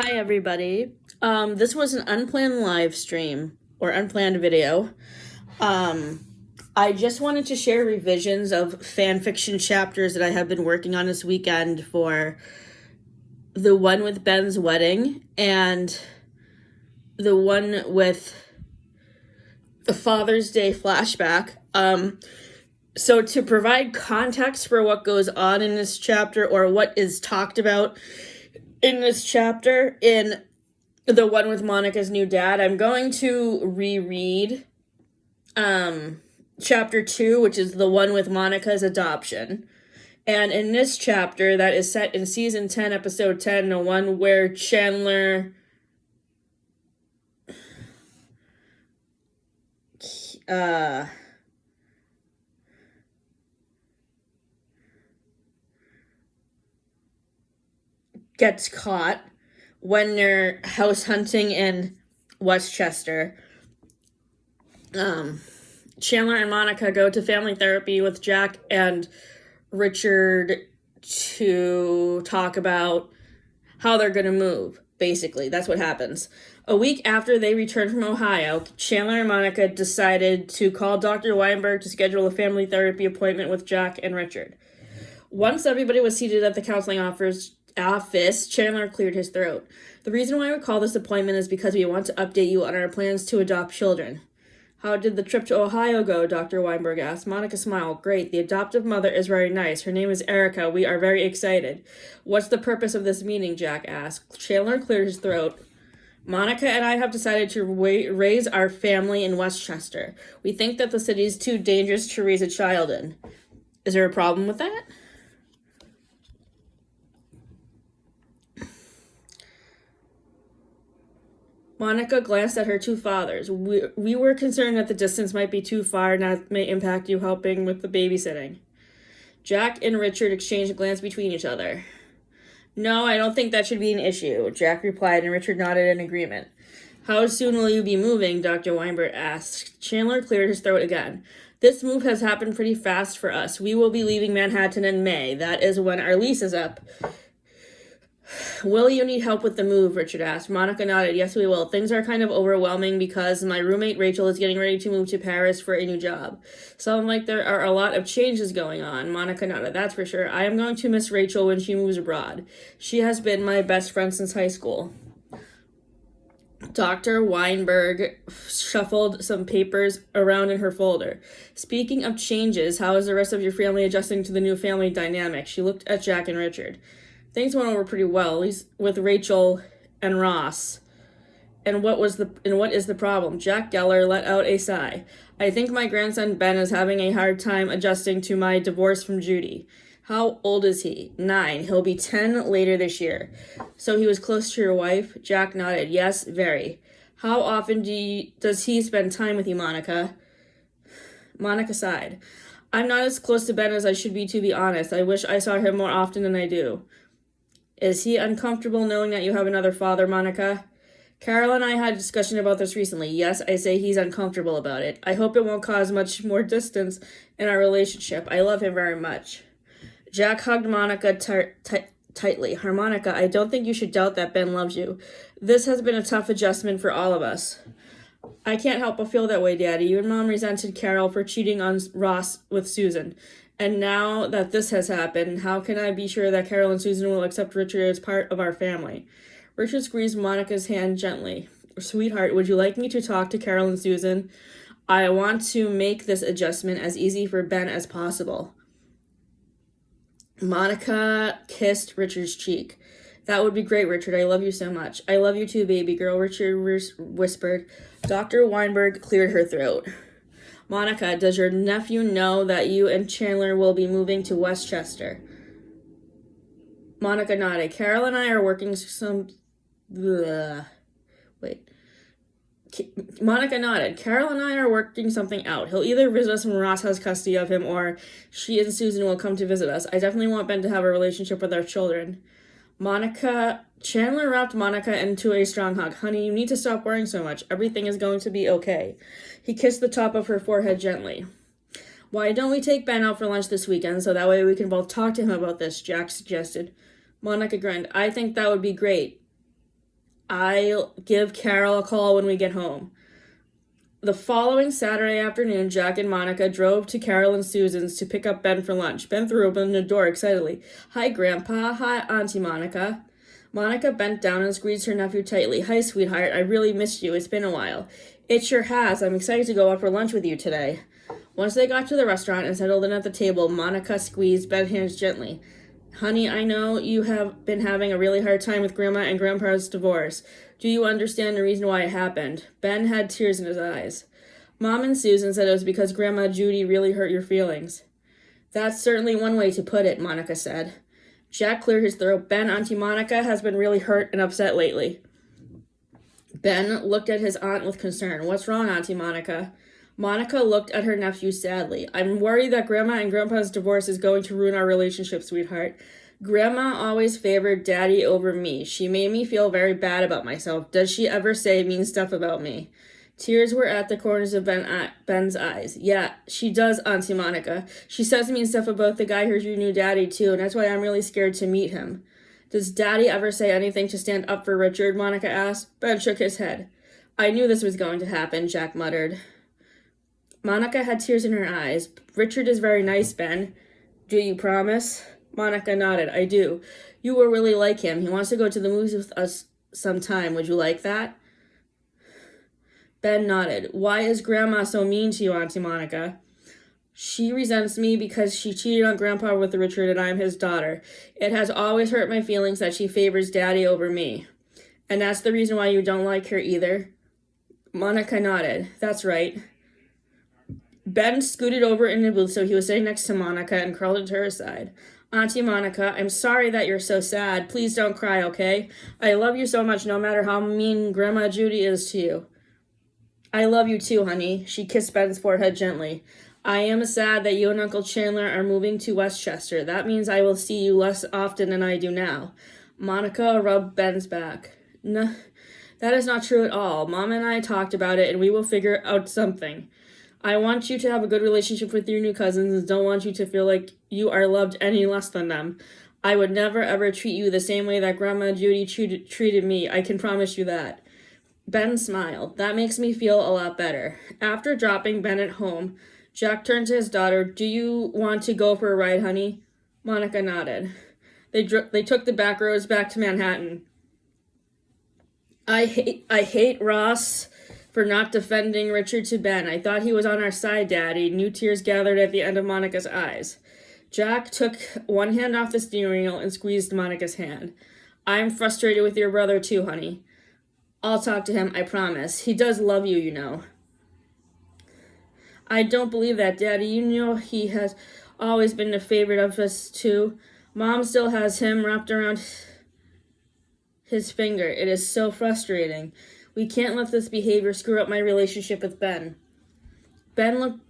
Hi, everybody. This was an unplanned live stream or unplanned video. I just wanted to share revisions of fan fiction chapters that I have been working on this weekend for the one with Ben's wedding and the one with the Father's Day flashback. So to provide context for what goes on in this chapter or what is talked about in this chapter in the one with Monica's new dad, I'm going to reread chapter 2, which is the one with Monica's adoption. And in this chapter that is set in season 10, episode 10, the one where Chandler gets caught when they're house hunting in Westchester. Chandler and Monica go to family therapy with Jack and Richard to talk about how they're going to move. Basically, that's what happens. A week after they returned from Ohio, Chandler and Monica decided to call Dr. Weinberg to schedule a family therapy appointment with Jack and Richard. Once everybody was seated at the counseling office, Chandler cleared his throat. The reason why we call this appointment is because we want to update you on our plans to adopt children. How did the trip to Ohio go? Dr. Weinberg asked. Monica smiled. Great. The adoptive mother is very nice. Her name is Erica. We are very excited. What's the purpose of this meeting? Jack asked. Chandler cleared his throat. Monica and I have decided to raise our family in Westchester. We think that the city is too dangerous to raise a child in. Is there a problem with that? Monica glanced at her two fathers. We were concerned that the distance might be too far and that may impact you helping with the babysitting. Jack and Richard exchanged a glance between each other. No, I don't think that should be an issue, Jack replied, and Richard nodded in agreement. How soon will you be moving? Dr. Weinberg asked. Chandler cleared his throat again. This move has happened pretty fast for us. We will be leaving Manhattan in May. That is when our lease is up. Will you need help with the move? Richard asked. Monica nodded. Yes, we will. Things are kind of overwhelming because my roommate Rachel is getting ready to move to Paris for a new job. Sounds like there are a lot of changes going on. Monica nodded. That's for sure. I am going to miss Rachel when she moves abroad. She has been my best friend since high school. Dr. Weinberg shuffled some papers around in her folder. Speaking of changes, how is the rest of your family adjusting to the new family dynamic? She looked at Jack and Richard. Things went over pretty well, at least with Rachel and Ross. And what is the problem? Jack Geller let out a sigh. I think my grandson Ben is having a hard time adjusting to my divorce from Judy. How old is he? 9. He'll be 10 later this year. So he was close to your wife? Jack nodded. Yes, very. How often does he spend time with you, Monica? Monica sighed. I'm not as close to Ben as I should be, to be honest. I wish I saw him more often than I do. Is he uncomfortable knowing that you have another father, Monica? Carol and I had a discussion about this recently. Yes, I say he's uncomfortable about it. I hope it won't cause much more distance in our relationship. I love him very much. Jack hugged Monica tightly. Harmonica, I don't think you should doubt that Ben loves you. This has been a tough adjustment for all of us. I can't help but feel that way, Daddy. You and Mom resented Carol for cheating on Ross with Susan. And now that this has happened, how can I be sure that Carol and Susan will accept Richard as part of our family? Richard squeezed Monica's hand gently. Sweetheart, would you like me to talk to Carol and Susan? I want to make this adjustment as easy for Ben as possible. Monica kissed Richard's cheek. That would be great, Richard. I love you so much. I love you too, baby girl, Richard whispered. Dr. Weinberg cleared her throat. Monica, does your nephew know that you and Chandler will be moving to Westchester? Monica nodded. Carol and I are working Monica nodded. Carol and I are working something out. He'll either visit us when Ross has custody of him, or she and Susan will come to visit us. I definitely want Ben to have a relationship with our children. Chandler wrapped Monica into a strong hug. Honey, you need to stop worrying so much. Everything is going to be okay. He kissed the top of her forehead gently. Why don't we take Ben out for lunch this weekend so that way we can both talk to him about this, Jack suggested. Monica grinned. I think that would be great. I'll give Carol a call when we get home. The following Saturday afternoon, Jack and Monica drove to Carol and Susan's to pick up Ben for lunch. Ben threw open the door excitedly. Hi, Grandpa. Hi, Auntie Monica. Monica bent down and squeezed her nephew tightly. Hi, sweetheart. I really missed you. It's been a while. It sure has. I'm excited to go out for lunch with you today. Once they got to the restaurant and settled in at the table, Monica squeezed Ben's hands gently. Honey, I know you have been having a really hard time with Grandma and Grandpa's divorce. Do you understand the reason why it happened? Ben had tears in his eyes. Mom and Susan said it was because Grandma Judy really hurt your feelings. That's certainly one way to put it, Monica said. Jack cleared his throat. Ben, Auntie Monica has been really hurt and upset lately. Ben looked at his aunt with concern. What's wrong, Auntie Monica? Monica looked at her nephew sadly. I'm worried that Grandma and Grandpa's divorce is going to ruin our relationship, sweetheart. Grandma always favored Daddy over me. She made me feel very bad about myself. Does she ever say mean stuff about me? Tears were at the corners of Ben's eyes. Yeah, she does, Auntie Monica. She says mean stuff about the guy who's your new daddy, too, and that's why I'm really scared to meet him. Does Daddy ever say anything to stand up for Richard? Monica asked. Ben shook his head. I knew this was going to happen, Jack muttered. Monica had tears in her eyes. Richard is very nice, Ben. Do you promise? Monica nodded. I do. You will really like him. He wants to go to the movies with us sometime. Would you like that? Ben nodded. Why is Grandma so mean to you, Auntie Monica? She resents me because she cheated on Grandpa with Richard and I'm his daughter. It has always hurt my feelings that she favors Daddy over me. And that's the reason why you don't like her either? Monica nodded. That's right. Ben scooted over in the booth so he was sitting next to Monica and curled into her side. Auntie Monica, I'm sorry that you're so sad. Please don't cry, okay? I love you so much no matter how mean Grandma Judy is to you. I love you too, honey. She kissed Ben's forehead gently. I am sad that you and Uncle Chandler are moving to Westchester. That means I will see you less often than I do now. Monica rubbed Ben's back. No, that is not true at all. Mom and I talked about it and we will figure out something. I want you to have a good relationship with your new cousins and don't want you to feel like you are loved any less than them. I would never ever treat you the same way that Grandma Judy treated me. I can promise you that. Ben smiled. That makes me feel a lot better. After dropping Ben at home, Jack turned to his daughter. Do you want to go for a ride, honey? Monica nodded. They took the back roads back to Manhattan. I hate Ross for not defending Richard to Ben. I thought he was on our side, Daddy. New tears gathered at the end of Monica's eyes. Jack took one hand off the steering wheel and squeezed Monica's hand. I'm frustrated with your brother too, honey. I'll talk to him, I promise. He does love you, you know. I don't believe that, Daddy. You know he has always been a favorite of us, too. Mom still has him wrapped around his finger. It is so frustrating. We can't let this behavior screw up my relationship with Ben.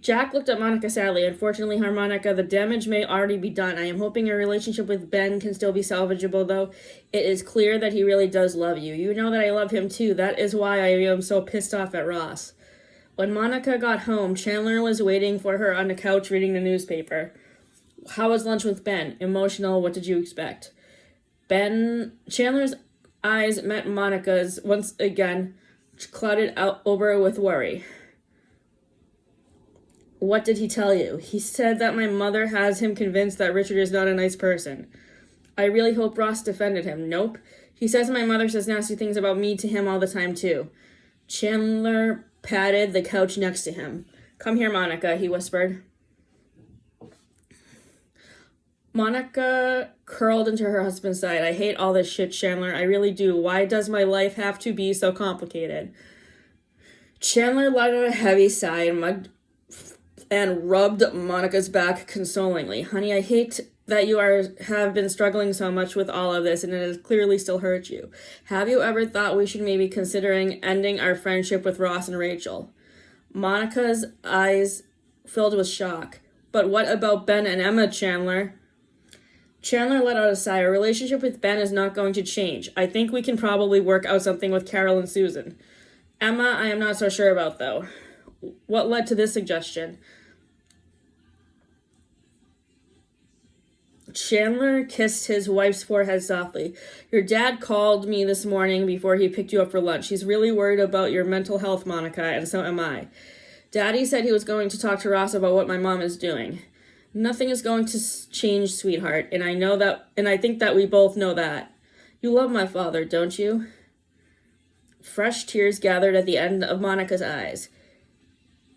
Jack looked at Monica sadly. Unfortunately, Harmonica, the damage may already be done. I am hoping your relationship with Ben can still be salvageable, though. It is clear that he really does love you. You know that I love him, too. That is why I am so pissed off at Ross. When Monica got home, Chandler was waiting for her on the couch reading the newspaper. How was lunch with Ben? Emotional, what did you expect? Chandler's eyes met Monica's once again, clouded out over with worry. What did he tell you? He said that my mother has him convinced that Richard is not a nice person. I really hope Ross defended him. Nope. He says my mother says nasty things about me to him all the time, too. Chandler patted the couch next to him. Come here, Monica, he whispered. Monica curled into her husband's side. I hate all this shit, Chandler. I really do. Why does my life have to be so complicated? Chandler let out a heavy sigh and rubbed Monica's back consolingly. Honey, I hate that you have been struggling so much with all of this, and it has clearly still hurt you. Have you ever thought we should maybe considering ending our friendship with Ross and Rachel? Monica's eyes filled with shock. But what about Ben and Emma, Chandler? Chandler let out a sigh. Our relationship with Ben is not going to change. I think we can probably work out something with Carol and Susan. Emma, I am not so sure about, though. What led to this suggestion? Chandler kissed his wife's forehead softly. Your dad called me this morning before he picked you up for lunch. He's really worried about your mental health, Monica, and so am I. Daddy said he was going to talk to Ross about what my mom is doing. Nothing is going to change, sweetheart, and I think that we both know that. You love my father, don't you? Fresh tears gathered at the end of Monica's eyes.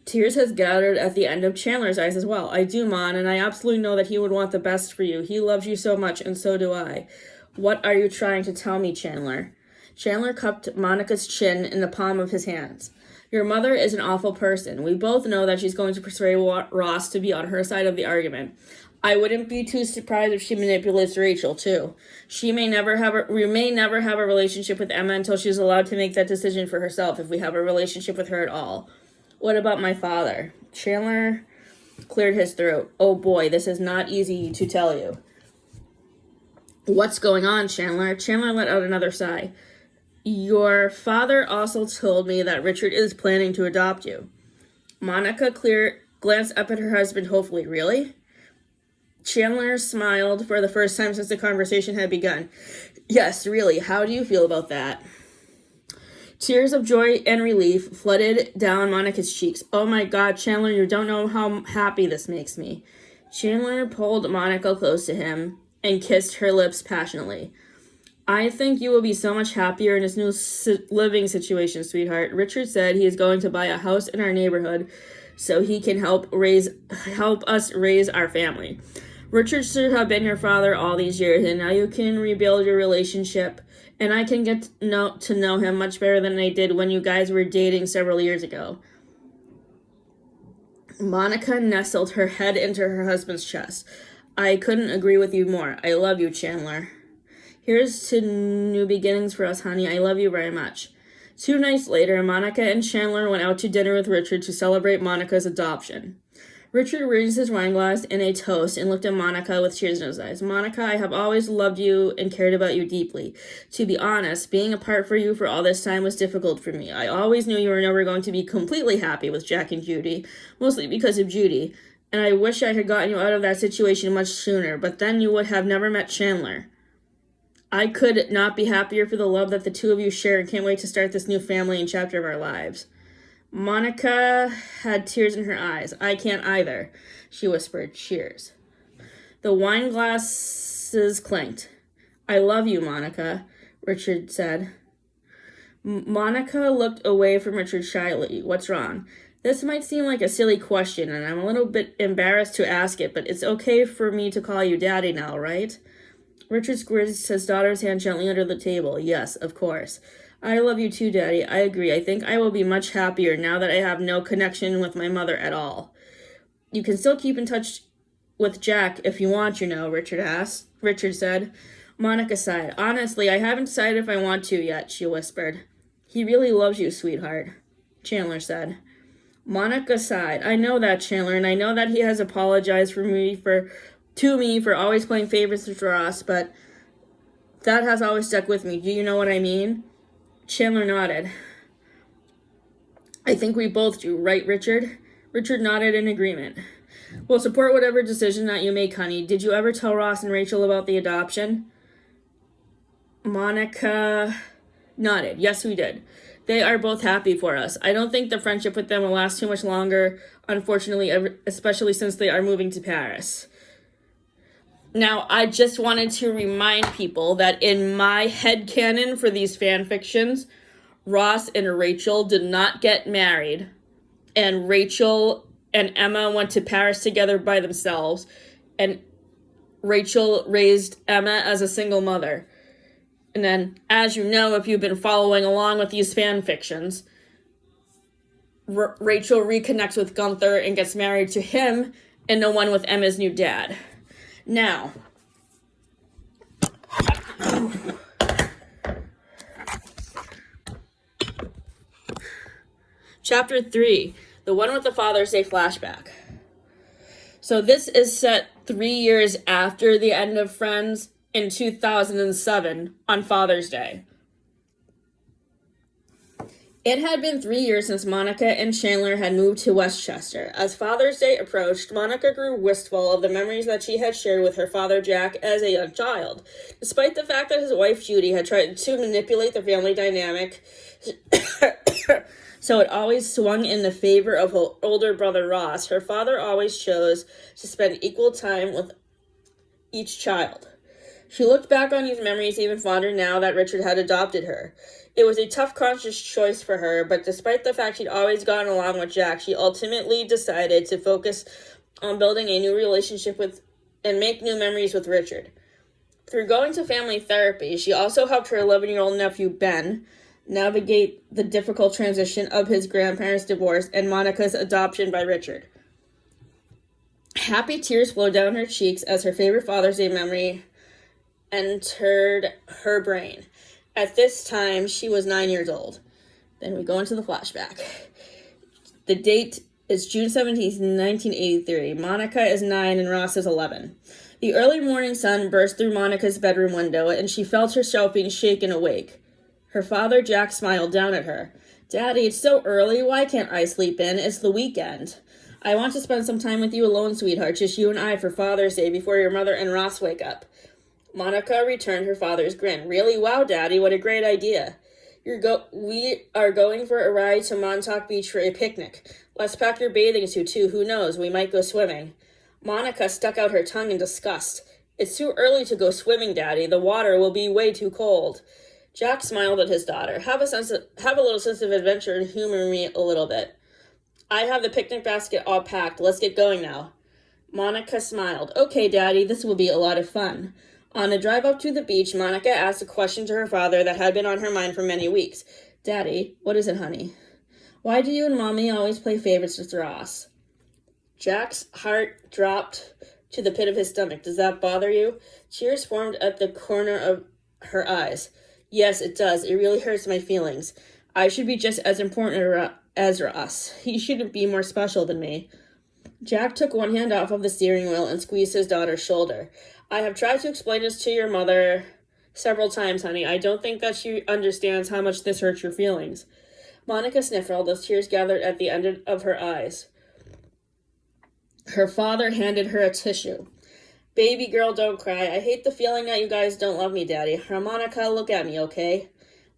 Tears has gathered at the end of Chandler's eyes as well. I do, Mon, and I absolutely know that he would want the best for you. He loves you so much, and so do I. What are you trying to tell me, Chandler? Chandler cupped Monica's chin in the palm of his hands. Your mother is an awful person. We both know that she's going to persuade Ross to be on her side of the argument. I wouldn't be too surprised if she manipulates Rachel, too. We may never have a relationship with Emma until she's allowed to make that decision for herself, if we have a relationship with her at all. What about my father? Chandler cleared his throat. Oh boy, this is not easy to tell you. What's going on, Chandler? Chandler let out another sigh. Your father also told me that Richard is planning to adopt you. Monica glanced up at her husband hopefully. Really? Chandler smiled for the first time since the conversation had begun. Yes, really. How do you feel about that? Tears of joy and relief flooded down Monica's cheeks. Oh my God, Chandler, you don't know how happy this makes me. Chandler pulled Monica close to him and kissed her lips passionately. I think you will be so much happier in this new living situation, sweetheart. Richard said he is going to buy a house in our neighborhood so he can help us raise our family. Richard should have been your father all these years, and now you can rebuild your relationship, and I can get to know him much better than I did when you guys were dating several years ago. Monica nestled her head into her husband's chest. I couldn't agree with you more. I love you, Chandler. Here's to new beginnings for us, honey. I love you very much. 2 nights later, Monica and Chandler went out to dinner with Richard to celebrate Monica's adoption. Richard raised his wine glass in a toast and looked at Monica with tears in his eyes. Monica, I have always loved you and cared about you deeply. To be honest, being apart from you for all this time was difficult for me. I always knew you were never going to be completely happy with Jack and Judy, mostly because of Judy, and I wish I had gotten you out of that situation much sooner, but then you would have never met Chandler. I could not be happier for the love that the two of you share and can't wait to start this new family and chapter of our lives. Monica had tears in her eyes. I can't either, she whispered. Cheers. The wine glasses clinked. I love you, Monica, Richard said. Monica looked away from Richard shyly. What's wrong? This might seem like a silly question, and I'm a little bit embarrassed to ask it, but it's okay for me to call you Daddy now, right? Richard squeezed his daughter's hand gently under the table. Yes, of course. I love you too, Daddy. I agree. I think I will be much happier now that I have no connection with my mother at all. You can still keep in touch with Jack if you want, Richard said. Monica sighed. Honestly, I haven't decided if I want to yet, she whispered. He really loves you, sweetheart, Chandler said. Monica sighed. I know that, Chandler, and I know that he has apologized to me for always playing favorites with Ross, but that has always stuck with me. Do you know what I mean? Chandler nodded. I think we both do, right, Richard? Richard nodded in agreement. We'll support whatever decision that you make, honey. Did you ever tell Ross and Rachel about the adoption? Monica nodded. Yes, we did. They are both happy for us. I don't think the friendship with them will last too much longer, unfortunately, especially since they are moving to Paris. Now, I just wanted to remind people that in my headcanon for these fan fictions, Ross and Rachel did not get married, and Rachel and Emma went to Paris together by themselves, and Rachel raised Emma as a single mother. And then, as you know, if you've been following along with these fan fictions, Rachel reconnects with Gunther and gets married to him and the one with Emma's new dad. Now, Chapter 3, the one with the Father's Day flashback. So this is set 3 years after the end of Friends in 2007 on Father's Day. It had been 3 years since Monica and Chandler had moved to Westchester. As Father's Day approached, Monica grew wistful of the memories that she had shared with her father Jack as a young child. Despite the fact that his wife Judy had tried to manipulate the family dynamic so it always swung in the favor of her older brother Ross, her father always chose to spend equal time with each child. She looked back on these memories even fonder now that Richard had adopted her. It was a tough, conscious choice for her, but despite the fact she'd always gotten along with Jack, she ultimately decided to focus on building a new relationship with and make new memories with Richard. Through going to family therapy, she also helped her 11-year-old nephew, Ben, navigate the difficult transition of his grandparents' divorce and Monica's adoption by Richard. Happy tears flowed down her cheeks as her favorite Father's Day memory entered her brain. At this time, she was 9 years old. Then we go into the flashback. The date is June 17th, 1983. Monica is 9 and Ross is 11. The early morning sun burst through Monica's bedroom window, and she felt herself being shaken awake. Her father, Jack, smiled down at her. "Daddy, it's so early. Why can't I sleep in? It's the weekend. I want to spend some time with you alone, sweetheart, just you and I for Father's Day before your mother and Ross wake up." Monica returned her father's grin. "Really? Wow, Daddy, what a great idea. We are going for a ride to Montauk Beach for a picnic. Let's pack your bathing suit, too. Who knows? We might go swimming." Monica stuck out her tongue in disgust. "It's too early to go swimming, Daddy. The water will be way too cold." Jack smiled at his daughter. Have a little sense of adventure and humor me a little bit. "I have the picnic basket all packed. Let's get going now." Monica smiled. "Okay, Daddy, this will be a lot of fun." On the drive up to the beach, Monica asked a question to her father that had been on her mind for many weeks. "Daddy, what is it, honey? Why do you and Mommy always play favorites with Ross?" Jack's heart dropped to the pit of his stomach. "Does that bother you?" Tears formed at the corner of her eyes. "Yes, it does. It really hurts my feelings. I should be just as important as Ross. He shouldn't be more special than me." Jack took one hand off of the steering wheel and squeezed his daughter's shoulder. "I have tried to explain this to your mother several times, honey. I don't think that she understands how much this hurts your feelings." Monica sniffled as tears gathered at the end of her eyes. Her father handed her a tissue. "Baby girl, don't cry. I hate the feeling that you guys don't love me, Daddy. Monica, look at me, okay?"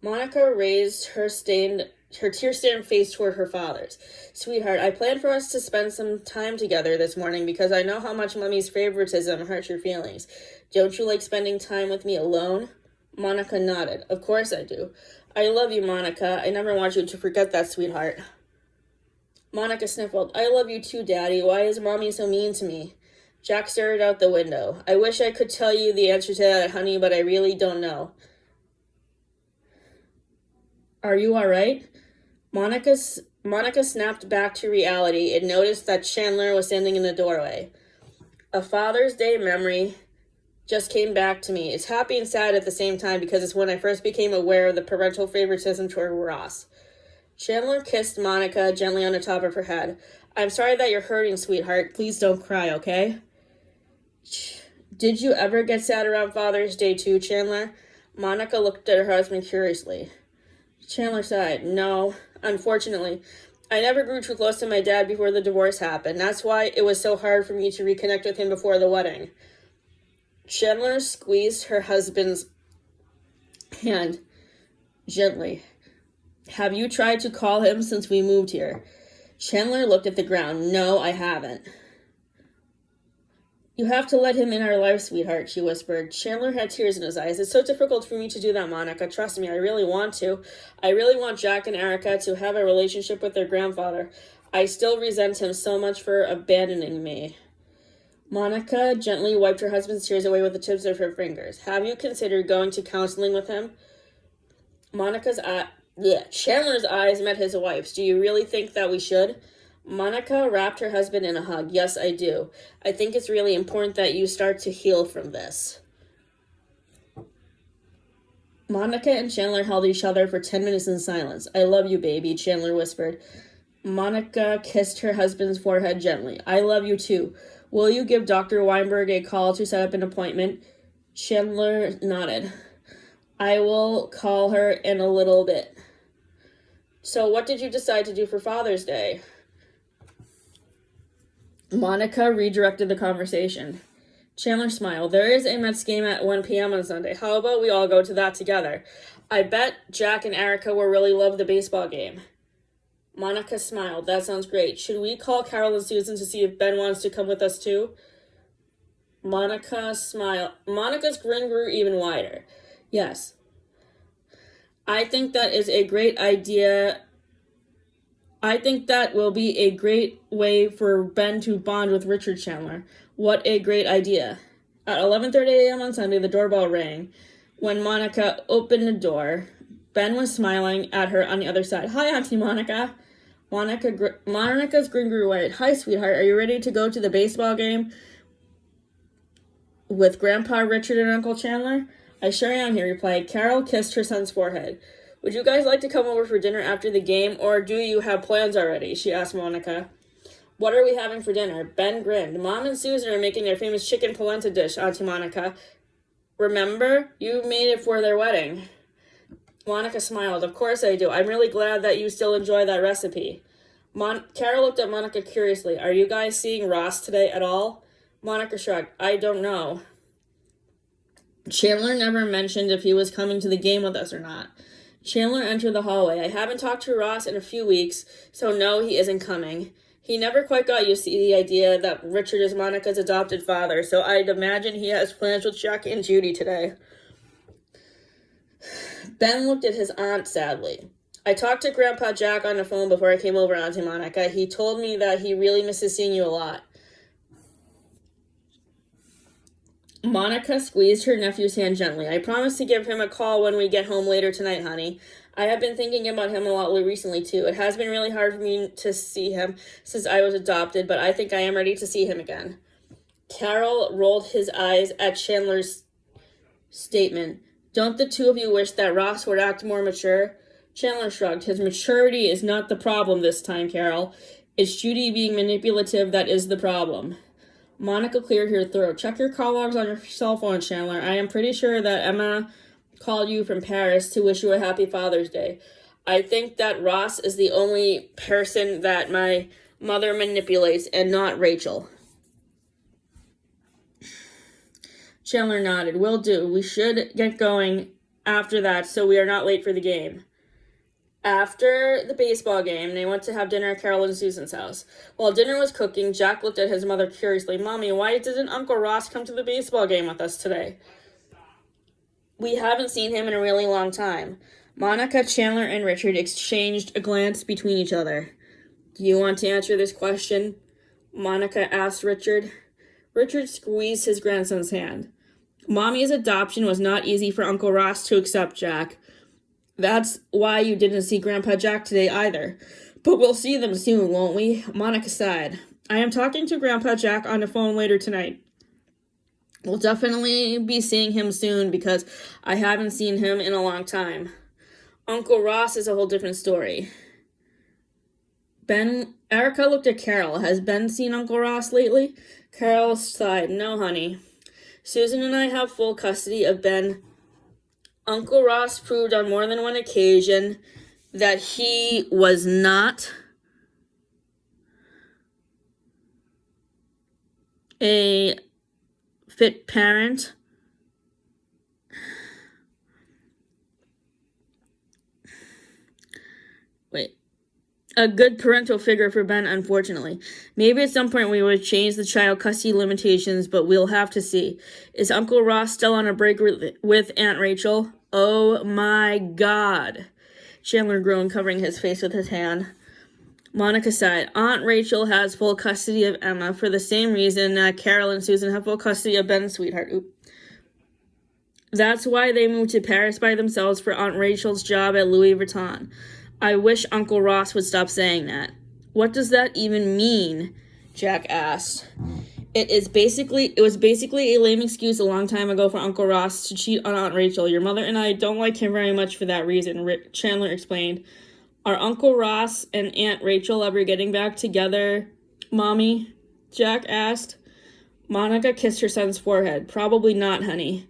Monica raised her tear-stained face toward her father's. "Sweetheart, I planned for us to spend some time together this morning because I know how much Mummy's favoritism hurts your feelings. Don't you like spending time with me alone?" Monica nodded. "Of course I do. I love you, Monica. I never want you to forget that, sweetheart." Monica sniffled. "I love you too, Daddy. Why is Mommy so mean to me?" Jack stared out the window. "I wish I could tell you the answer to that, honey, but I really don't know." "Are you all right?" Monica snapped back to reality and noticed that Chandler was standing in the doorway. "A Father's Day memory just came back to me. It's happy and sad at the same time because it's when I first became aware of the parental favoritism toward Ross." Chandler kissed Monica gently on the top of her head. "I'm sorry that you're hurting, sweetheart. Please don't cry, okay?" "Did you ever get sad around Father's Day too, Chandler?" Monica looked at her husband curiously. Chandler sighed. "No, unfortunately. I never grew too close to my dad before the divorce happened. That's why it was so hard for me to reconnect with him before the wedding." Chandler squeezed her husband's hand gently. "Have you tried to call him since we moved here?" Chandler looked at the ground. "No, I haven't." "You have to let him in our life, sweetheart," she whispered. Chandler had tears in his eyes. "It's so difficult for me to do that, Monica. Trust me, I really want to. I really want Jack and Erica to have a relationship with their grandfather. I still resent him so much for abandoning me." Monica gently wiped her husband's tears away with the tips of her fingers. "Have you considered going to counseling with him?" Chandler's eyes met his wife's. "Do you really think that we should?" Monica wrapped her husband in a hug. "Yes, I do. I think it's really important that you start to heal from this." Monica and Chandler held each other for 10 minutes in silence. "I love you, baby," Chandler whispered. Monica kissed her husband's forehead gently. "I love you too. Will you give Dr. Weinberg a call to set up an appointment?" Chandler nodded. "I will call her in a little bit." So what did you decide to do for Father's Day? Monica redirected the conversation. Chandler smiled. There is a Mets game at 1 p.m. on Sunday. How about we all go to that together? I bet Jack and Erica will really love the baseball game. Monica smiled. That sounds great. Should we call Carol and Susan to see if Ben wants to come with us too? Monica smiled. Monica's grin grew even wider. Yes. I think that is a great idea. I think that will be a great way for Ben to bond with Richard Chandler. What a great idea. At 11:30 a.m. on Sunday, the doorbell rang. When Monica opened the door, Ben was smiling at her on the other side. Hi, Auntie Monica. Monica's grin grew wide. Hi, sweetheart. Are you ready to go to the baseball game with Grandpa Richard and Uncle Chandler? I sure am, he replied. Carol kissed her son's forehead. Would you guys like to come over for dinner after the game, or do you have plans already? She asked Monica. What are we having for dinner? Ben grinned. Mom and Susan are making their famous chicken polenta dish, Auntie Monica. Remember? You made it for their wedding. Monica smiled. Of course I do. I'm really glad that you still enjoy that recipe. Carol looked at Monica curiously. Are you guys seeing Ross today at all? Monica shrugged. I don't know. Chandler never mentioned if he was coming to the game with us or not. Chandler entered the hallway. I haven't talked to Ross in a few weeks, so no, he isn't coming. He never quite got used to the idea that Richard is Monica's adopted father, so I'd imagine he has plans with Jack and Judy today. Ben looked at his aunt sadly. I talked to Grandpa Jack on the phone before I came over, Auntie Monica. He told me that he really misses seeing you a lot. Monica squeezed her nephew's hand gently. I promise to give him a call when we get home later tonight, honey. I have been thinking about him a lot recently, too. It has been really hard for me to see him since I was adopted, but I think I am ready to see him again. Carol rolled his eyes at Chandler's statement. Don't the two of you wish that Ross would act more mature? Chandler shrugged. His maturity is not the problem this time, Carol. It's Judy being manipulative that is the problem. Monica cleared her throat. Check your call logs on your cell phone, Chandler. I am pretty sure that Emma called you from Paris to wish you a happy Father's Day. I think that Ross is the only person that my mother manipulates and not Rachel. Chandler nodded. Will do. We should get going after that so we are not late for the game. After the baseball game, they went to have dinner at Carol and Susan's house. While dinner was cooking, Jack looked at his mother curiously. Mommy, why didn't Uncle Ross come to the baseball game with us today? We haven't seen him in a really long time. Monica, Chandler, and Richard exchanged a glance between each other. Do you want to answer this question? Monica asked Richard. Richard squeezed his grandson's hand. Mommy's adoption was not easy for Uncle Ross to accept, Jack. That's why you didn't see Grandpa Jack today either. But we'll see them soon, won't we? Monica sighed. I am talking to Grandpa Jack on the phone later tonight. We'll definitely be seeing him soon because I haven't seen him in a long time. Uncle Ross is a whole different story. Erica looked at Carol. Has Ben seen Uncle Ross lately? Carol sighed. No, honey. Susan and I have full custody of Ben. Uncle Ross proved on more than one occasion that he was not a fit parent. A good parental figure for Ben, unfortunately. Maybe at some point we would change the child custody limitations, but we'll have to see. Is Uncle Ross still on a break with Aunt Rachel? Oh my God. Chandler groaned, covering his face with his hand. Monica sighed. Aunt Rachel has full custody of Emma for the same reason that Carol and Susan have full custody of Ben's sweetheart. That's why they moved to Paris by themselves for Aunt Rachel's job at Louis Vuitton. I wish Uncle Ross would stop saying that. What does that even mean? Jack asked. It was basically a lame excuse a long time ago for Uncle Ross to cheat on Aunt Rachel. Your mother and I don't like him very much for that reason, Chandler explained. Are Uncle Ross and Aunt Rachel ever getting back together, Mommy? Jack asked. Monica kissed her son's forehead. Probably not, honey.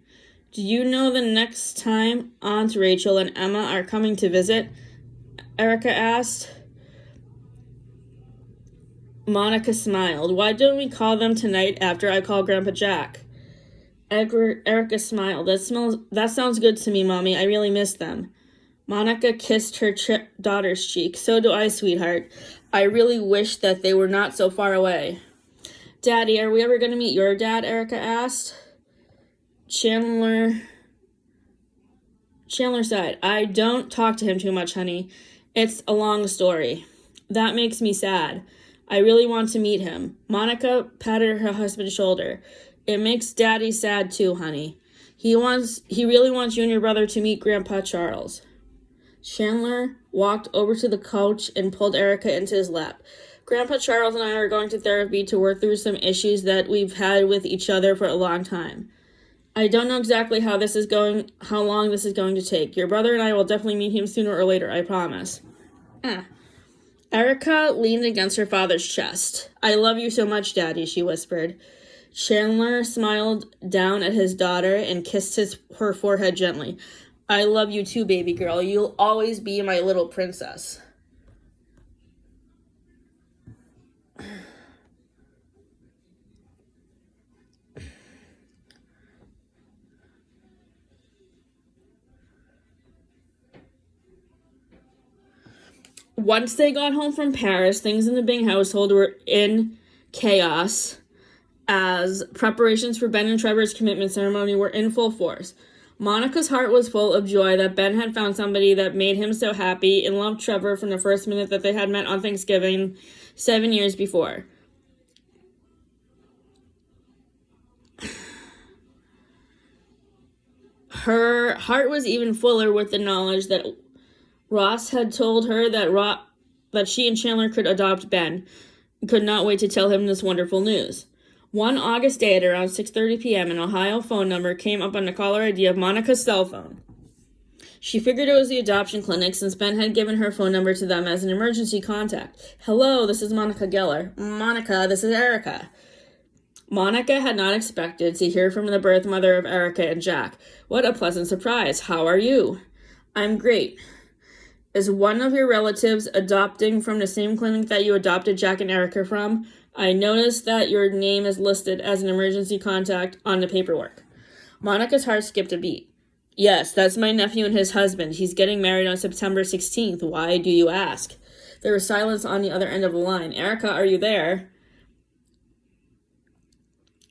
Do you know the next time Aunt Rachel and Emma are coming to visit? Erica asked. Monica smiled. Why don't we call them tonight after I call Grandpa Jack? Erica smiled. That sounds good to me, Mommy. I really miss them. Monica kissed her daughter's cheek. So do I, sweetheart. I really wish that they were not so far away. Daddy, are we ever going to meet your dad? Erica asked. Chandler sighed. I don't talk to him too much, honey. It's a long story. That makes me sad. I really want to meet him. Monica patted her husband's shoulder. It makes Daddy sad too, honey. He really wants you and your brother to meet Grandpa Charles. Chandler walked over to the couch and pulled Erica into his lap. Grandpa Charles and I are going to therapy to work through some issues that we've had with each other for a long time. I don't know exactly how long this is going to take. Your brother and I will definitely meet him sooner or later, I promise. Erica leaned against her father's chest. I love you so much, Daddy, she whispered. Chandler smiled down at his daughter and kissed her forehead gently. I love you too, baby girl. You'll always be my little princess. Once they got home from Paris, things in the Bing household were in chaos as preparations for Ben and Trevor's commitment ceremony were in full force. Monica's heart was full of joy that Ben had found somebody that made him so happy and loved Trevor from the first minute that they had met on Thanksgiving 7 years before. Her heart was even fuller with the knowledge that Ross had told her that she and Chandler could adopt Ben. Could not wait to tell him this wonderful news. One August day at around 6:30 p.m., an Ohio phone number came up on the caller ID of Monica's cell phone. She figured it was the adoption clinic since Ben had given her phone number to them as an emergency contact. Hello, this is Monica Geller. Monica, this is Erica. Monica had not expected to hear from the birth mother of Erica and Jack. What a pleasant surprise. How are you? I'm great. Is one of your relatives adopting from the same clinic that you adopted Jack and Erica from? I noticed that your name is listed as an emergency contact on the paperwork. Monica's heart skipped a beat. Yes, that's my nephew and his husband. He's getting married on September 16th. Why do you ask? There was silence on the other end of the line. Erica, are you there?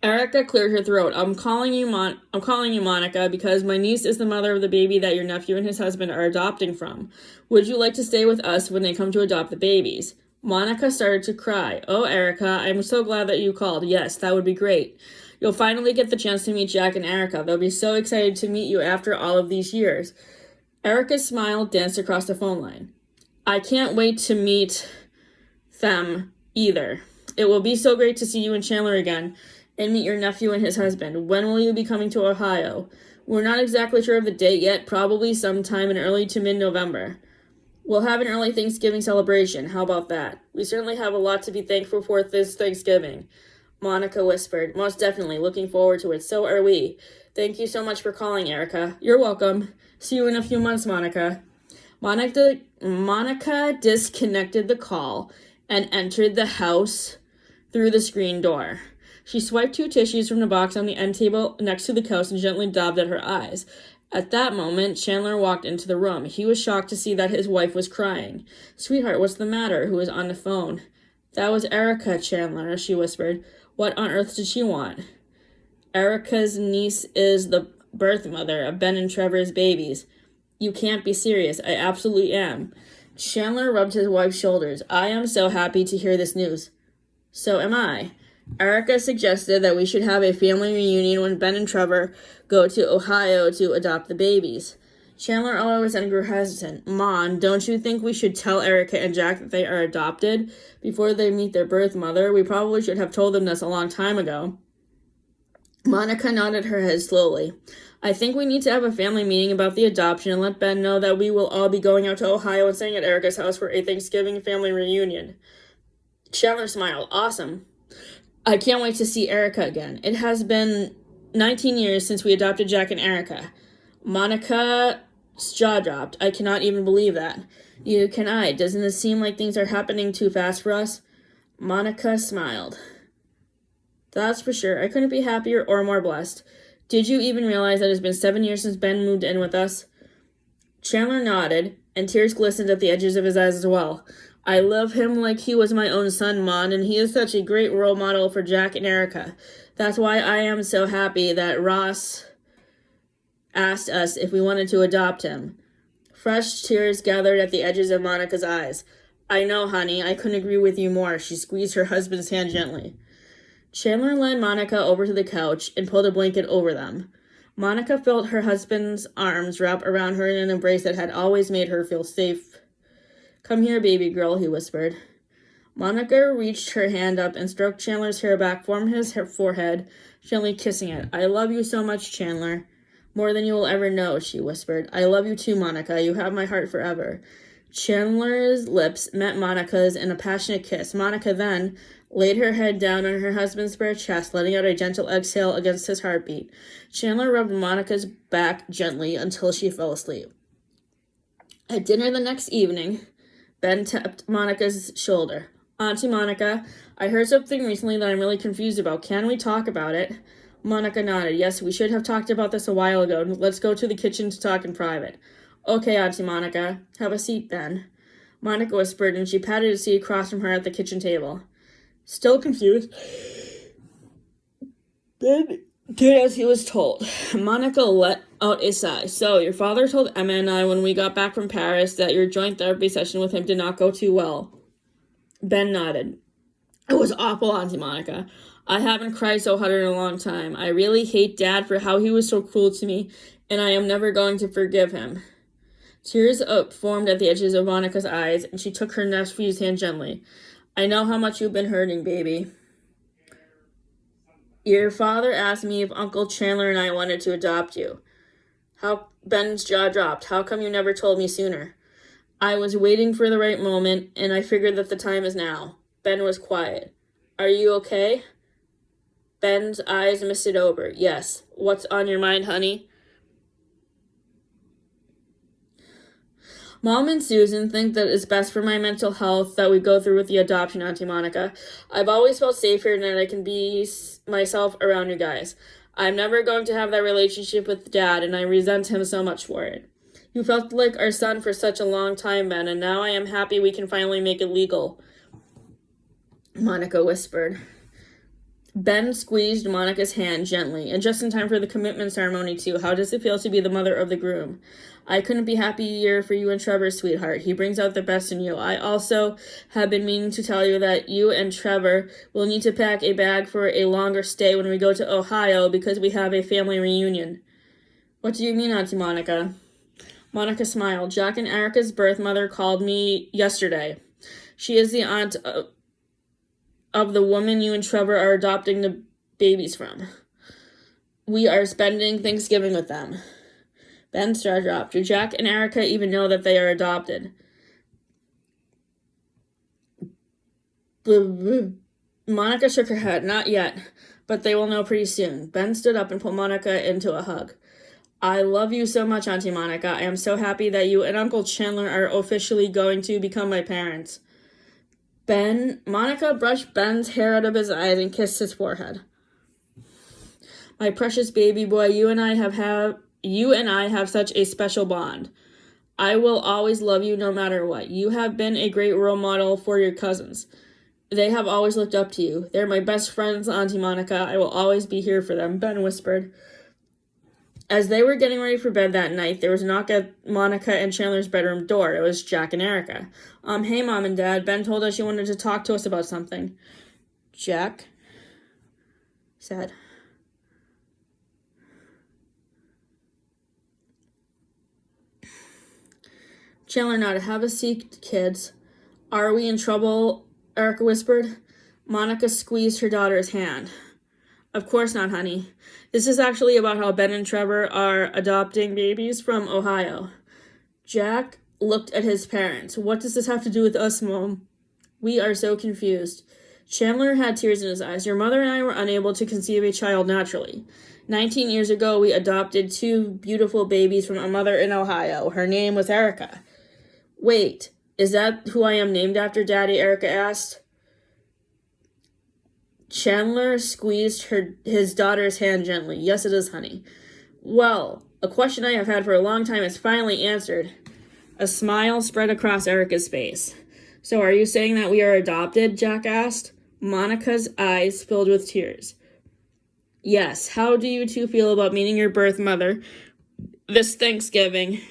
Erica cleared her throat. I'm calling you, Monica, because my niece is the mother of the baby that your nephew and his husband are adopting from. Would you like to stay with us when they come to adopt the babies? Monica started to cry. Oh, Erica, I'm so glad that you called. Yes, that would be great. You'll finally get the chance to meet Jack and Erica. They'll be so excited to meet you after all of these years. Erica's smile danced across the phone line. I can't wait to meet them either. It will be so great to see you and Chandler again and meet your nephew and his husband. When will you be coming to Ohio? We're not exactly sure of the date yet, probably sometime in early to mid-November. We'll have an early Thanksgiving celebration. How about that? We certainly have a lot to be thankful for this Thanksgiving. Monica whispered. Most definitely. Looking forward to it. So are we. Thank you so much for calling, Erica. You're welcome. See you in a few months, Monica. Monica disconnected the call and entered the house through the screen door. She swiped 2 tissues from the box on the end table next to the couch and gently dabbed at her eyes. At that moment, Chandler walked into the room. He was shocked to see that his wife was crying. Sweetheart, what's the matter? Who was on the phone? That was Erica, Chandler, she whispered. What on earth did she want? Erica's niece is the birth mother of Ben and Trevor's babies. You can't be serious. I absolutely am. Chandler rubbed his wife's shoulders. I am so happy to hear this news. So am I. Erica suggested that we should have a family reunion when Ben and Trevor go to Ohio to adopt the babies. Chandler always grew hesitant. Mom, don't you think we should tell Erica and Jack that they are adopted before they meet their birth mother? We probably should have told them this a long time ago. Monica nodded her head slowly. I think we need to have a family meeting about the adoption and let Ben know that we will all be going out to Ohio and staying at Erica's house for a Thanksgiving family reunion. Chandler smiled. Awesome. I can't wait to see Erica again. It has been 19 years since we adopted Jack and Erica. Monica jaw dropped. I cannot even believe that. Neither can I. Doesn't it seem like things are happening too fast for us? Monica smiled. That's for sure. I couldn't be happier or more blessed. Did you even realize that it's been 7 years since Ben moved in with us? Chandler nodded, and tears glistened at the edges of his eyes as well. I love him like he was my own son, Mon, and he is such a great role model for Jack and Erica. That's why I am so happy that Ross asked us if we wanted to adopt him. Fresh tears gathered at the edges of Monica's eyes. I know, honey. I couldn't agree with you more. She squeezed her husband's hand gently. Chandler led Monica over to the couch and pulled a blanket over them. Monica felt her husband's arms wrap around her in an embrace that had always made her feel safe. Come here, baby girl, he whispered. Monica reached her hand up and stroked Chandler's hair back from his forehead, gently kissing it. I love you so much, Chandler. More than you will ever know, she whispered. I love you too, Monica. You have my heart forever. Chandler's lips met Monica's in a passionate kiss. Monica then laid her head down on her husband's bare chest, letting out a gentle exhale against his heartbeat. Chandler rubbed Monica's back gently until she fell asleep. At dinner the next evening, Ben tapped Monica's shoulder. Auntie Monica, I heard something recently that I'm really confused about. Can we talk about it? Monica nodded. Yes, we should have talked about this a while ago. Let's go to the kitchen to talk in private. Okay, Auntie Monica. Have a seat, then. Monica whispered, and she patted a seat across from her at the kitchen table. Still confused, Ben did as he was told. Monica let out a sigh. So, your father told Emma and I when we got back from Paris that your joint therapy session with him did not go too well. Ben nodded. It was awful, Auntie Monica. I haven't cried so hard in a long time. I really hate Dad for how he was so cruel to me, and I am never going to forgive him. Tears formed at the edges of Monica's eyes, and she took her nephew's hand gently. I know how much you've been hurting, baby. Your father asked me if Uncle Chandler and I wanted to adopt you. Ben's jaw dropped. How come you never told me sooner? I was waiting for the right moment, and I figured that the time is now. Ben was quiet. Are you okay? Ben's eyes misted over. Yes. What's on your mind, honey? Mom and Susan think that it's best for my mental health that we go through with the adoption, Auntie Monica. I've always felt safe here and that I can be myself around you guys. I'm never going to have that relationship with Dad, and I resent him so much for it. You felt like our son for such a long time, Ben, and now I am happy we can finally make it legal, Monica whispered. Ben squeezed Monica's hand gently, and just in time for the commitment ceremony, too. How does it feel to be the mother of the groom? I couldn't be happier for you and Trevor, sweetheart. He brings out the best in you. I also have been meaning to tell you that you and Trevor will need to pack a bag for a longer stay when we go to Ohio because we have a family reunion. What do you mean, Auntie Monica? Monica smiled. Jack and Erica's birth mother called me yesterday. She is the aunt of the woman you and Trevor are adopting the babies from. We are spending Thanksgiving with them. Ben's jaw dropped. Do Jack and Erica even know that they are adopted? Monica shook her head. Not yet, but they will know pretty soon. Ben stood up and pulled Monica into a hug. I love you so much, Auntie Monica. I am so happy that you and Uncle Chandler are officially going to become my parents. Monica brushed Ben's hair out of his eyes and kissed his forehead. My precious baby boy, you and I have such a special bond. I will always love you no matter what. You have been a great role model for your cousins. They have always looked up to you. They're my best friends, Auntie Monica. I will always be here for them, Ben whispered. As they were getting ready for bed that night, there was a knock at Monica and Chandler's bedroom door. It was Jack and Erica. Hey, Mom and Dad. Ben told us you wanted to talk to us about something. Jack said. Chandler nodded. Have a seat, kids. Are we in trouble? Erica whispered. Monica squeezed her daughter's hand. Of course not, honey. This is actually about how Ben and Trevor are adopting babies from Ohio. Jack looked at his parents. What does this have to do with us, Mom? We are so confused. Chandler had tears in his eyes. Your mother and I were unable to conceive a child naturally. 19 years ago, we adopted 2 beautiful babies from a mother in Ohio. Her name was Erica. Wait, is that who I am named after, Daddy? Erica asked. Chandler squeezed his daughter's hand gently. Yes, it is, honey. Well, a question I have had for a long time is finally answered. A smile spread across Erica's face. So are you saying that we are adopted? Jack asked. Monica's eyes filled with tears. Yes, how do you two feel about meeting your birth mother this Thanksgiving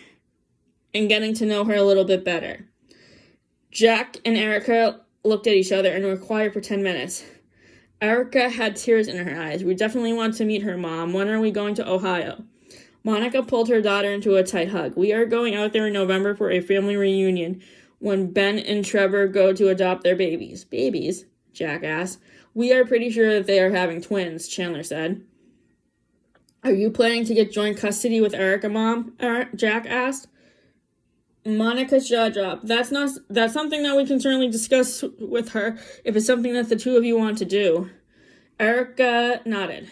and getting to know her a little bit better? Jack and Erica looked at each other and were quiet for 10 minutes. Erica had tears in her eyes. We definitely want to meet her, Mom. When are we going to Ohio? Monica pulled her daughter into a tight hug. We are going out there in November for a family reunion when Ben and Trevor go to adopt their babies. Babies? Jack asked. We are pretty sure that they are having twins, Chandler said. Are you planning to get joint custody with Erica, Mom? Jack asked. Monica's jaw dropped. That's something that we can certainly discuss with her if it's something that the two of you want to do. Erica nodded.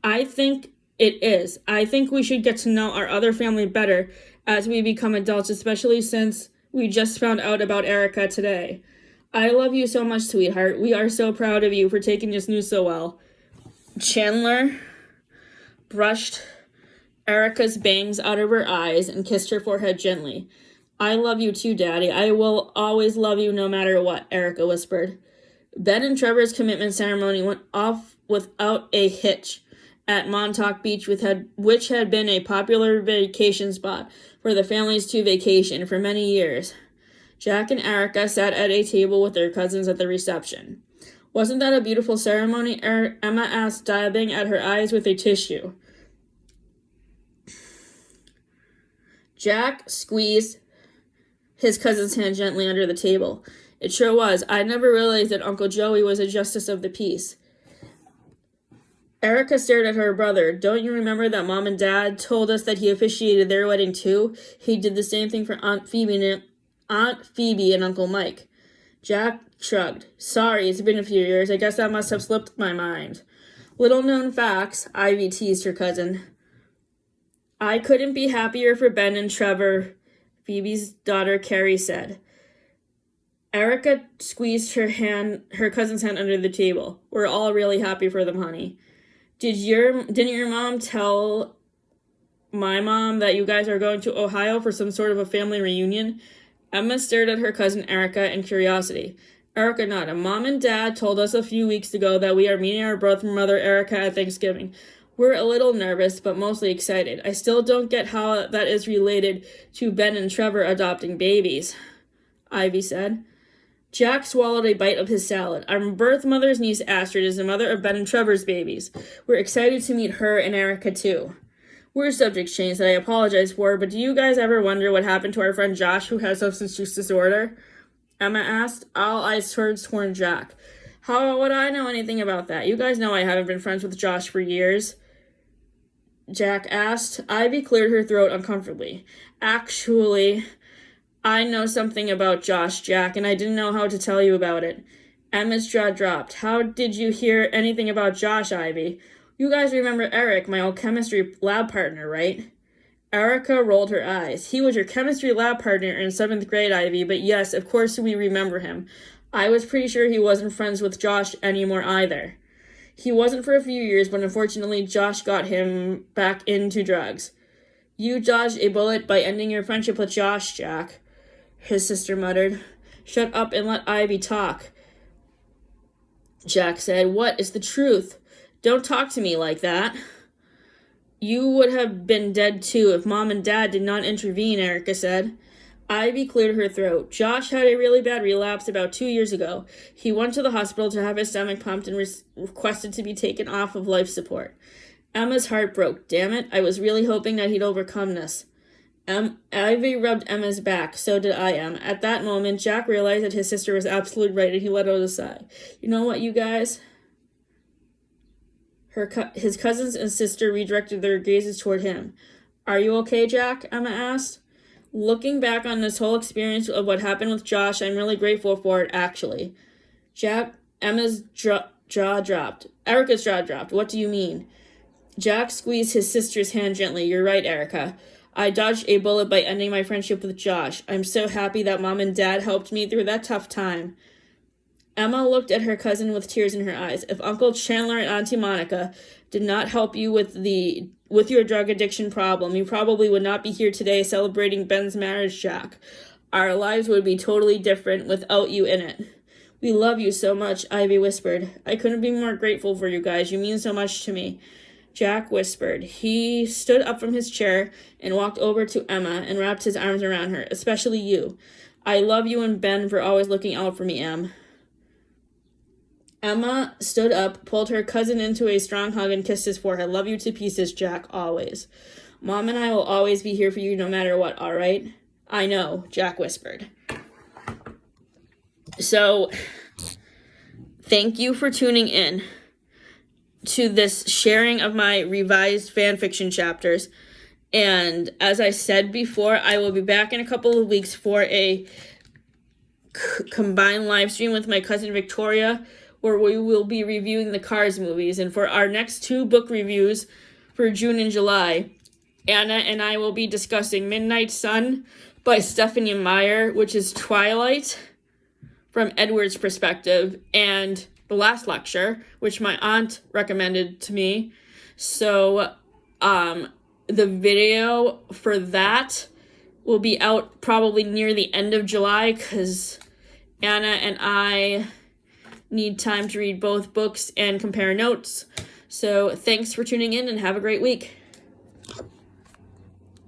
I think it is. I think we should get to know our other family better as we become adults, especially since we just found out about Erica today. I love you so much, sweetheart. We are so proud of you for taking this news so well. Chandler brushed Erica's bangs out of her eyes and kissed her forehead gently. I love you too, Daddy. I will always love you no matter what, Erica whispered. Ben and Trevor's commitment ceremony went off without a hitch at Montauk Beach, which had been a popular vacation spot for the families to vacation for many years. Jack and Erica sat at a table with their cousins at the reception. Wasn't that a beautiful ceremony? Emma asked, dabbing at her eyes with a tissue. Jack squeezed his cousin's hand gently under the table. It sure was. I never realized that Uncle Joey was a justice of the peace. Erica stared at her brother. Don't you remember that Mom and Dad told us that he officiated their wedding too? He did the same thing for Aunt Phoebe and Uncle Mike. Jack shrugged. Sorry, it's been a few years. I guess that must have slipped my mind. Little known facts, Ivy teased her cousin. I couldn't be happier for Ben and Trevor, Phoebe's daughter Carrie said. Erica squeezed her cousin's hand under the table. We're all really happy for them, honey. Didn't your mom tell my mom that you guys are going to Ohio for some sort of a family reunion? Emma stared at her cousin Erica in curiosity. Erica nodded. Mom and Dad told us a few weeks ago that we are meeting our birth mother Erica at Thanksgiving. We're a little nervous, but mostly excited. I still don't get how that is related to Ben and Trevor adopting babies, Ivy said. Jack swallowed a bite of his salad. Our birth mother's niece Astrid is the mother of Ben and Trevor's babies. We're excited to meet her and Erica too. Weird subject change that I apologize for, but do you guys ever wonder what happened to our friend Josh who has substance use disorder? Emma asked, all eyes toward Jack. How would I know anything about that? You guys know I haven't been friends with Josh for years. Jack asked. Ivy cleared her throat uncomfortably. Actually, I know something about Josh, Jack, and I didn't know how to tell you about it. Emma's jaw dropped. How did you hear anything about Josh, Ivy? You guys remember Eric, my old chemistry lab partner, right? Erica rolled her eyes. He was your chemistry lab partner in 7th grade, Ivy, but yes, of course we remember him. I was pretty sure he wasn't friends with Josh anymore either. He wasn't for a few years, but unfortunately Josh got him back into drugs. You dodged a bullet by ending your friendship with Josh, Jack, his sister muttered. Shut up and let Ivy talk, Jack said. What is the truth? Don't talk to me like that. You would have been dead too if Mom and Dad did not intervene, Erica said. Ivy cleared her throat. Josh had a really bad relapse about 2 years ago. He went to the hospital to have his stomach pumped and requested to be taken off of life support. Emma's heart broke. Damn it, I was really hoping that he'd overcome this. Ivy rubbed Emma's back. So did I, Em. At that moment, Jack realized that his sister was absolutely right, and he let out a sigh. You know what, you guys? His cousins and sister redirected their gazes toward him. Are you okay, Jack? Emma asked. Looking back on this whole experience of what happened with Josh, I'm really grateful for it, actually. Emma's jaw dropped. Erica's jaw dropped. What do you mean? Jack squeezed his sister's hand gently. You're right, Erica. I dodged a bullet by ending my friendship with Josh. I'm so happy that Mom and Dad helped me through that tough time. Emma looked at her cousin with tears in her eyes. If Uncle Chandler and Auntie Monica did not help you with your drug addiction problem, you probably would not be here today celebrating Ben's marriage, Jack. Our lives would be totally different without you in it. We love you so much, Ivy whispered. I couldn't be more grateful for you guys. You mean so much to me. Jack whispered. He stood up from his chair and walked over to Emma and wrapped his arms around her, especially you. I love you and Ben for always looking out for me, Em. Emma stood up, pulled her cousin into a strong hug, and kissed his forehead. Love you to pieces, Jack, always. Mom and I will always be here for you no matter what, all right? I know, Jack whispered. So, thank you for tuning in to this sharing of my revised fanfiction chapters. And as I said before, I will be back in a couple of weeks for a combined live stream with my cousin Victoria, where we will be reviewing the Cars movies. And for our next 2 book reviews for June and July, Anna and I will be discussing Midnight Sun by Stephanie Meyer, which is Twilight from Edward's perspective, and The Last Lecture, which my aunt recommended to me. So the video for that will be out probably near the end of July, because Anna and I need time to read both books and compare notes. So thanks for tuning in and have a great week.